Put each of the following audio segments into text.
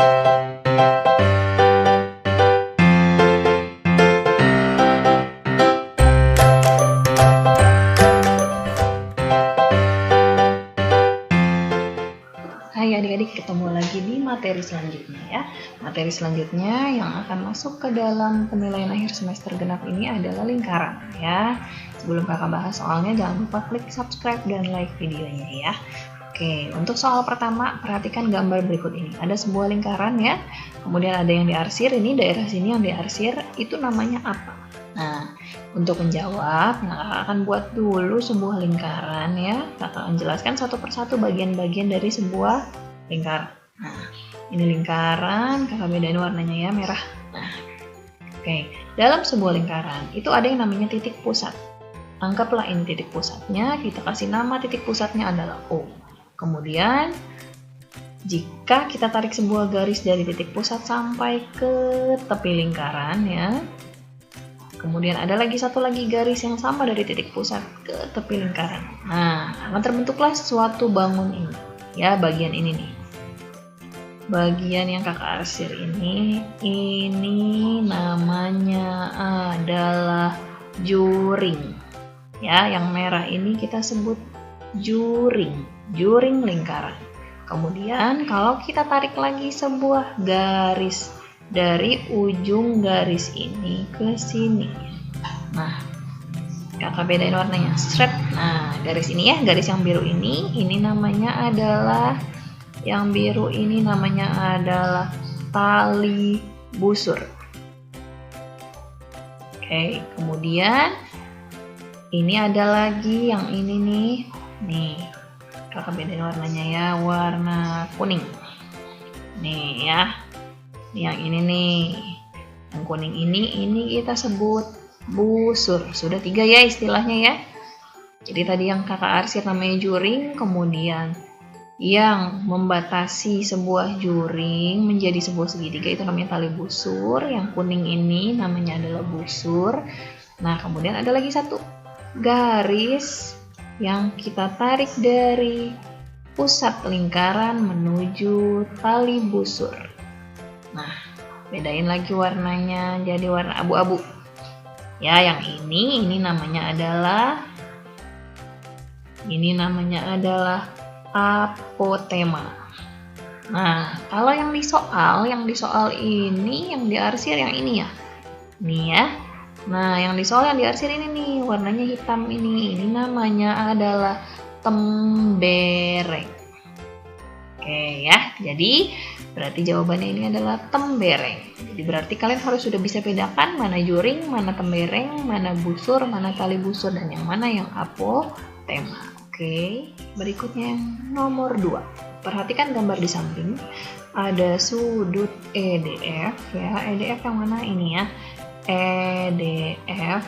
Hai adik-adik, ketemu lagi di materi selanjutnya ya. Materi selanjutnya yang akan masuk ke dalam penilaian akhir semester genap ini adalah lingkaran ya. Sebelum kakak bahas soalnya, jangan lupa klik subscribe dan like videonya ya. Oke, untuk soal pertama, perhatikan gambar berikut ini. Ada sebuah lingkaran ya, kemudian ada yang diarsir, ini daerah sini yang diarsir, itu namanya apa? Nah, untuk menjawab, kakak akan buat dulu sebuah lingkaran ya. Kakak akan jelaskan satu persatu bagian-bagian dari sebuah lingkaran. Nah, ini lingkaran, kakak bedain warnanya ya, merah. Nah, oke. Dalam sebuah lingkaran, itu ada yang namanya titik pusat. Anggaplah ini titik pusatnya, kita kasih nama titik pusatnya adalah O. Kemudian, jika kita tarik sebuah garis dari titik pusat sampai ke tepi lingkaran ya, kemudian ada lagi satu lagi garis yang sama dari titik pusat ke tepi lingkaran. Nah, akan terbentuklah suatu bangun ini. Ya, bagian ini nih. Bagian yang kakak arsir ini namanya adalah juring. Ya, yang merah ini kita sebut juring lingkaran. Kemudian kalau kita tarik lagi sebuah garis dari ujung garis ini ke sini. Nah, kakak bedain warnanya. Straight. Nah, garis ini ya, garis yang biru ini namanya adalah, yang biru ini namanya adalah tali busur. Oke, kemudian ini ada lagi yang ini nih. Kakak bedain warnanya ya, warna kuning. Nih ya. Yang ini nih, yang kuning ini kita sebut busur. Sudah 3 ya istilahnya ya. Jadi tadi yang kakak arsir namanya juring, kemudian yang membatasi sebuah juring menjadi sebuah segitiga itu namanya tali busur. Yang kuning ini namanya adalah busur. Nah, kemudian ada lagi satu garis yang kita tarik dari pusat lingkaran menuju tali busur. Nah, bedain lagi warnanya jadi warna abu-abu. Ya, yang ini namanya adalah apotema. Nah, kalau yang di soal ini yang diarsir yang ini ya. Nih ya. Nah, yang di soal yang diarsir ini nih, warnanya hitam ini namanya adalah tembereng. Oke ya, jadi berarti jawabannya ini adalah tembereng. Jadi berarti kalian harus sudah bisa bedakan mana juring, mana tembereng, mana busur, mana tali busur, dan yang mana yang apotema. Oke, berikutnya yang nomor 2. Perhatikan gambar di samping. Ada sudut EDF ya. EDF yang mana ini ya? EDF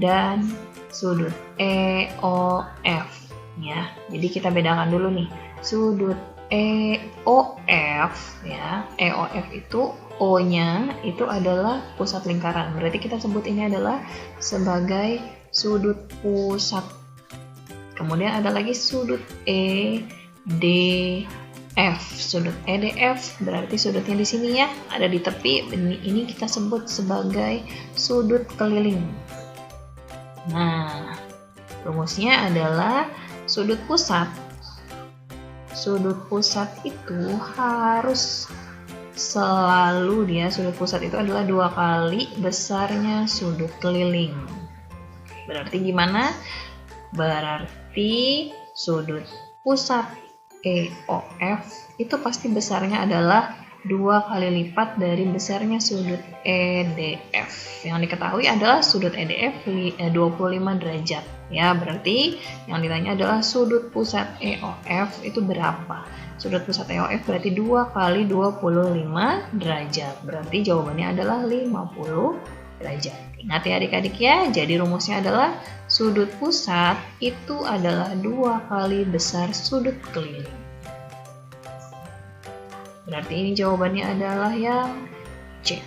dan sudut EOF ya. Jadi kita bedakan dulu nih. Sudut EOF ya. EOF itu O-nya itu adalah pusat lingkaran. Berarti kita sebut ini adalah sebagai sudut pusat. Kemudian ada lagi sudut EDF. Sudut EDF berarti sudutnya di sini ya, ada di tepi. Ini kita sebut sebagai sudut keliling. Nah, rumusnya adalah sudut pusat. Sudut pusat itu harus selalu sudut pusat itu adalah 2 kali besarnya sudut keliling. Berarti gimana? Berarti sudut pusat EOF itu pasti besarnya adalah 2 kali lipat dari besarnya sudut EDF. Yang diketahui adalah sudut EDF 25 derajat. Ya, berarti yang ditanya adalah sudut pusat EOF itu berapa? Sudut pusat EOF berarti 2 kali 25 derajat. Berarti jawabannya adalah 50 derajat. Ingat ya adik-adik ya, jadi rumusnya adalah sudut pusat itu adalah 2 kali besar sudut keliling. Berarti ini jawabannya adalah yang C.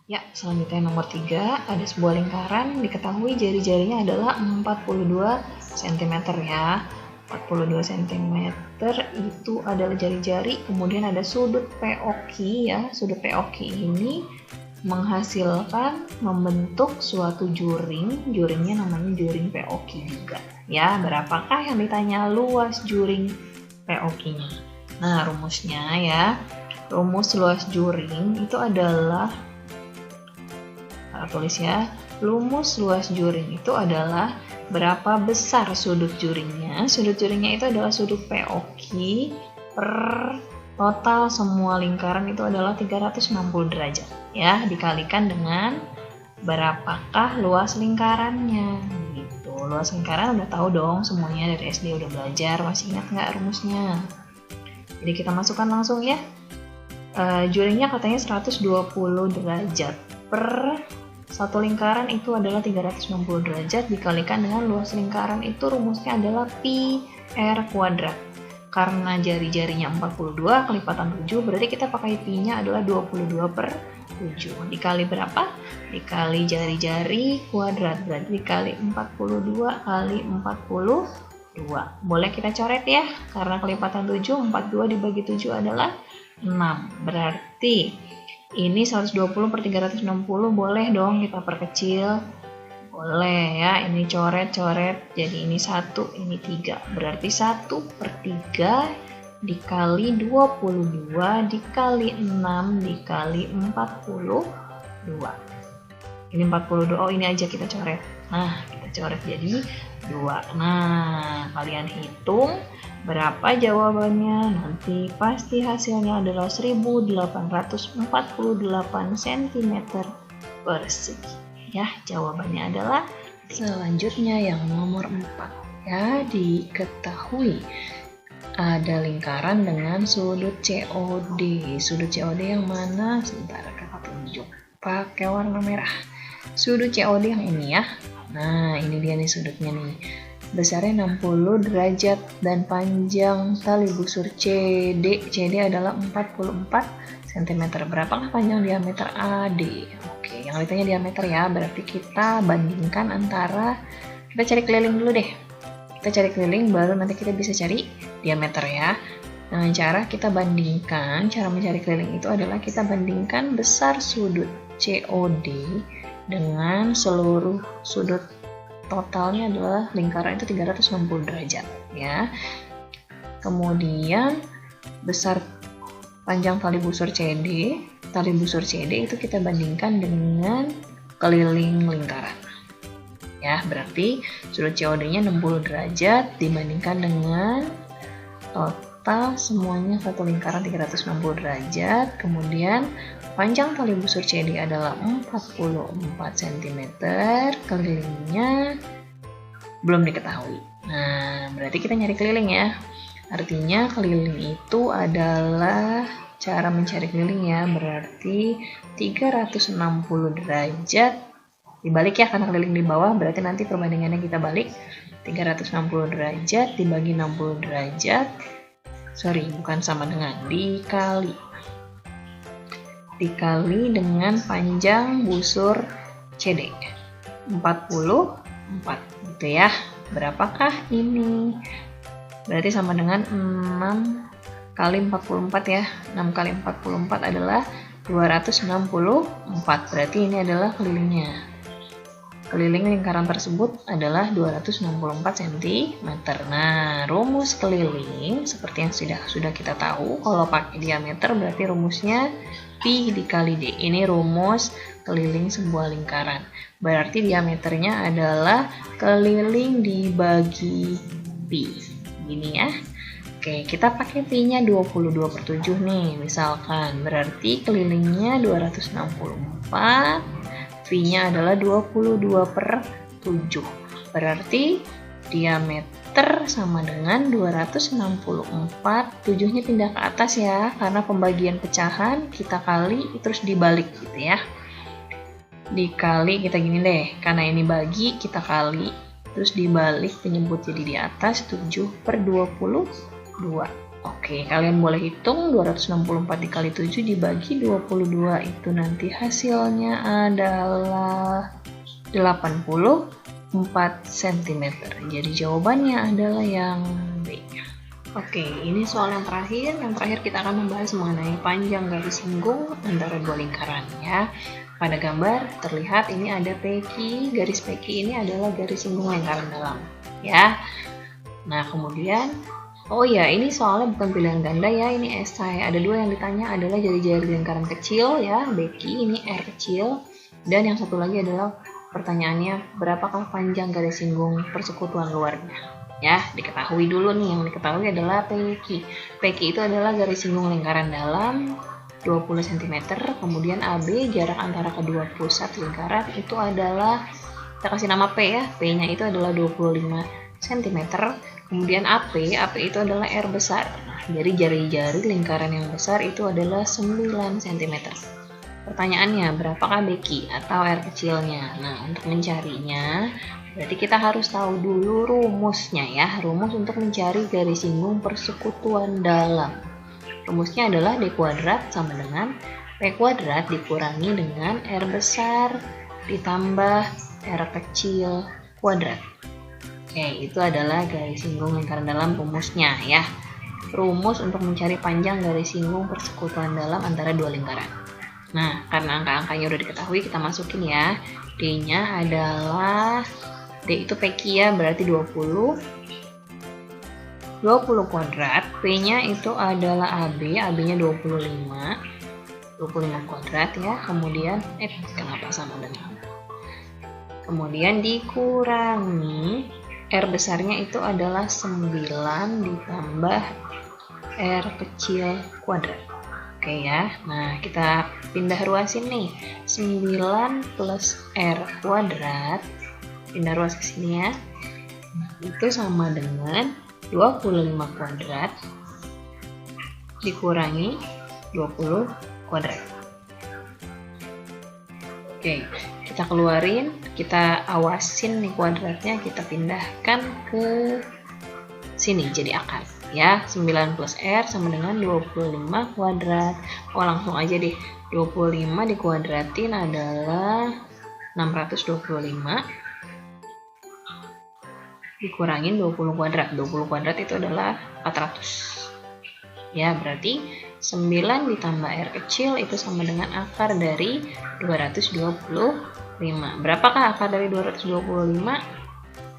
Ya, selanjutnya nomor 3, ada sebuah lingkaran, diketahui jari-jarinya adalah 42 cm ya. 42 cm itu adalah jari-jari, kemudian ada sudut POQ ya. Sudut POQ ini menghasilkan membentuk suatu juring, juringnya namanya juring POQ juga ya. Berapakah yang ditanya luas juring POQ-nya? Nah, rumusnya ya. Rumus luas juring itu adalah tulis ya. Rumus luas juring itu adalah berapa besar sudut juringnya. Sudut juringnya itu adalah sudut POQ per total semua lingkaran itu adalah 360 derajat ya, dikalikan dengan berapakah luas lingkarannya gitu. Luas lingkaran udah tahu dong semuanya, dari SD udah belajar, masih ingat nggak rumusnya? Jadi kita masukkan langsung ya. Juringnya katanya 120 derajat per satu lingkaran itu adalah 360 derajat dikalikan dengan luas lingkaran itu rumusnya adalah pi r kuadrat. Karena jari-jarinya 42 kelipatan 7 berarti kita pakai pi-nya adalah 22 per 7. Dikali berapa? Dikali jari-jari kuadrat, berarti dikali 42 kali 42. Boleh kita coret ya, karena kelipatan 7, 42 dibagi 7 adalah 6. Berarti ini 120 per 360, boleh dong kita perkecil. Boleh ya, ini coret-coret, jadi ini 1, ini 3. Berarti 1 per 3 dikali 22 dikali 6 dikali 42. Ini 42, oh ini aja kita coret. Nah, kita coret jadi 2. Nah, kalian hitung berapa jawabannya, nanti pasti hasilnya adalah 1848 cm persegi. Ya, jawabannya adalah selanjutnya yang nomor 4. Ya, diketahui ada lingkaran dengan sudut COD. Sudut COD yang mana? Sebentar, kakak tunjuk pakai warna merah. Sudut COD yang ini ya. Nah, ini dia nih sudutnya nih. Besarnya 60 derajat dan panjang tali busur CD. CD adalah 44 cm. Berapakah panjang diameter AD? Oke, yang ditanya diameter ya. Berarti kita bandingkan antara, kita cari keliling dulu deh. Kita cari keliling baru nanti kita bisa cari diameter ya. Dengan cara kita bandingkan, cara mencari keliling itu adalah kita bandingkan besar sudut COD dengan seluruh sudut totalnya adalah lingkaran itu 360 derajat ya. Kemudian besar panjang tali busur CD itu kita bandingkan dengan keliling lingkaran. Ya, berarti sudut COD-nya 60 derajat dibandingkan dengan total semuanya satu lingkaran 360 derajat. Kemudian panjang tali busur CD adalah 44 cm, kelilingnya belum diketahui. Nah, berarti kita nyari keliling ya. Artinya keliling itu adalah cara mencari keliling ya, berarti 360 derajat dibalik ya, karena keliling di bawah, berarti nanti perbandingannya kita balik. 360 derajat dibagi 60 derajat, sorry, bukan sama dengan, dikali dengan panjang busur CD 44 gitu ya. Berapakah ini? Berarti sama dengan 6 kali 44 ya. 6 kali 44 adalah 264. Berarti ini adalah kelilingnya. Keliling lingkaran tersebut adalah 264 cm. Nah, rumus keliling seperti yang sudah kita tahu, kalau pakai diameter berarti rumusnya pi dikali d. Ini rumus keliling sebuah lingkaran. Berarti diameternya adalah keliling dibagi pi. Gini ya. Oke, kita pakai pi-nya 22/7 nih, misalkan. Berarti kelilingnya 264. Pi-nya adalah 22/7. Berarti diameter sama dengan 264. 7-nya pindah ke atas ya, karena pembagian pecahan kita kali terus dibalik gitu ya. Dikali, kita gini deh, karena ini bagi kita kali terus dibalik, penyebut jadi di atas 7/22. Oke, kalian boleh hitung 264 dikali 7 dibagi 22 itu nanti hasilnya adalah 80 4 cm. Jadi jawabannya adalah yang B. Oke, ini soal yang terakhir. Yang terakhir kita akan membahas mengenai panjang garis singgung antara dua lingkaran ya. Pada gambar terlihat ini ada PQ, garis PQ ini adalah garis singgung lingkaran dalam ya. Nah, kemudian oh ya, ini soalnya bukan pilihan ganda ya, ini esai. Ada dua yang ditanya adalah jari-jari lingkaran kecil ya, BQ, ini R kecil. Dan yang satu lagi adalah pertanyaannya, berapakah panjang garis singgung persekutuan luarnya? Ya, diketahui dulu nih, yang diketahui adalah PQ. PQ itu adalah garis singgung lingkaran dalam 20 cm, kemudian AB jarak antara kedua pusat lingkaran itu adalah, kita kasih nama P ya, P-nya itu adalah 25 cm, kemudian AP itu adalah R besar. Nah, jadi jari-jari lingkaran yang besar itu adalah 9 cm. Pertanyaannya, berapakah BQ atau R kecilnya? Nah, untuk mencarinya, berarti kita harus tahu dulu rumusnya ya, rumus untuk mencari garis singgung persekutuan dalam. Rumusnya adalah D kuadrat sama dengan P kuadrat dikurangi dengan R besar ditambah R kecil kuadrat. Oke, itu adalah garis singgung lingkaran dalam rumusnya ya. Rumus untuk mencari panjang garis singgung persekutuan dalam antara dua lingkaran. Nah, karena angka-angkanya udah diketahui, kita masukin ya. D-nya adalah, D itu PQ ya, berarti 20 kuadrat, P-nya itu adalah AB, AB-nya 25 kuadrat ya, kemudian, kenapa sama dengan? Kemudian dikurangi, R besarnya itu adalah 9 ditambah R kecil kuadrat. Oke ya, nah kita pindah ruasin nih, 9 plus R kuadrat, pindah ruas ke sini ya, itu sama dengan 25 kuadrat dikurangi 20 kuadrat. Oke, kita keluarin, kita awasin nih kuadratnya, kita pindahkan ke sini jadi akar ya. 9 plus R sama dengan 25 kuadrat. Oh, langsung aja deh, 25 dikuadratin adalah 625 dikurangin 20 kuadrat. 20 kuadrat itu adalah 400. Ya, berarti 9 ditambah R kecil itu sama dengan akar dari 225. Berapakah akar dari 225?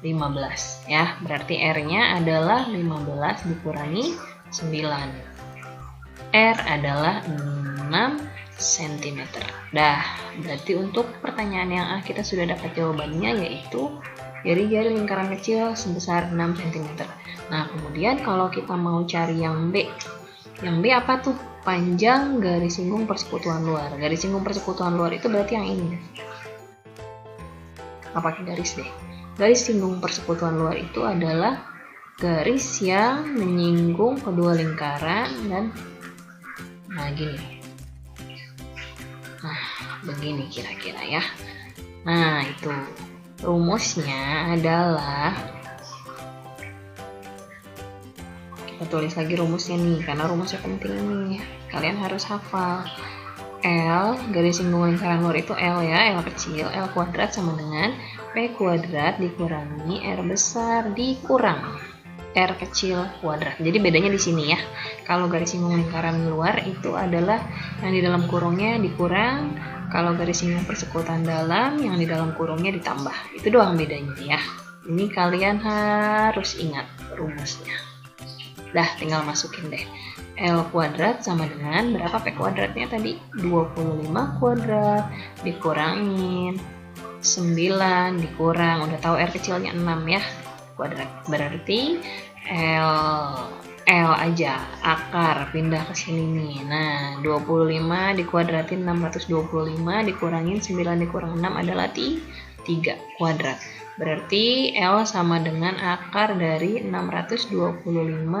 15 ya. Berarti R-nya adalah 15 dikurangi 9. R adalah 6 cm. Dah, berarti untuk pertanyaan yang A kita sudah dapat jawabannya, yaitu jari-jari lingkaran kecil sebesar 6 cm. Nah, kemudian kalau kita mau cari yang B. Yang B apa tuh? Panjang garis singgung persekutuan luar. Garis singgung persekutuan luar itu berarti yang ini. Nggak pakai garis deh. Garis singgung persekutuan luar itu adalah garis yang menyinggung kedua lingkaran dan gini. Nah, begini kira-kira ya. Nah, itu rumusnya adalah, kita tulis lagi rumusnya nih, karena rumusnya penting nih, kalian harus hafal. L, garis singgung lingkaran luar itu L ya, L kecil, L kuadrat sama dengan P kuadrat dikurangi R besar dikurang R kecil kuadrat. Jadi bedanya di sini ya. Kalau garis singgung lingkaran luar itu adalah yang di dalam kurungnya dikurang, kalau garis singgung persekutuan dalam yang di dalam kurungnya ditambah. Itu doang bedanya ya. Ini kalian harus ingat rumusnya. Dah, tinggal masukin deh. L kuadrat sama dengan berapa P kuadratnya tadi? 25 kuadrat dikurangin 9 dikurang, udah tahu R kecilnya 6 ya, kuadrat. Berarti L aja, akar, pindah ke sini nih. Nah, 25 dikuadratin 625 dikurangin 9 dikurang 6 adalah 3 kuadrat. Berarti L sama dengan akar dari 625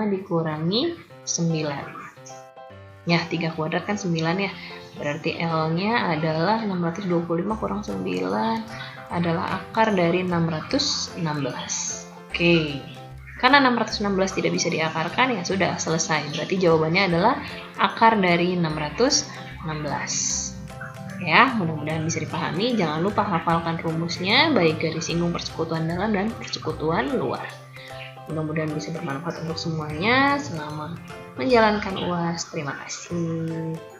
dikurangi 9. Ya, 3 kuadrat kan 9 ya. Berarti L-nya adalah 625 kurang 9 adalah akar dari 616. Oke. Karena 616 tidak bisa diakarkan, ya sudah selesai. Berarti jawabannya adalah akar dari 616. ya. Mudah-mudahan bisa dipahami. Jangan lupa hafalkan rumusnya, baik garis singgung persekutuan dalam dan persekutuan luar. Mudah-mudahan bisa bermanfaat untuk semuanya. Selamat menjalankan UAS. Terima kasih.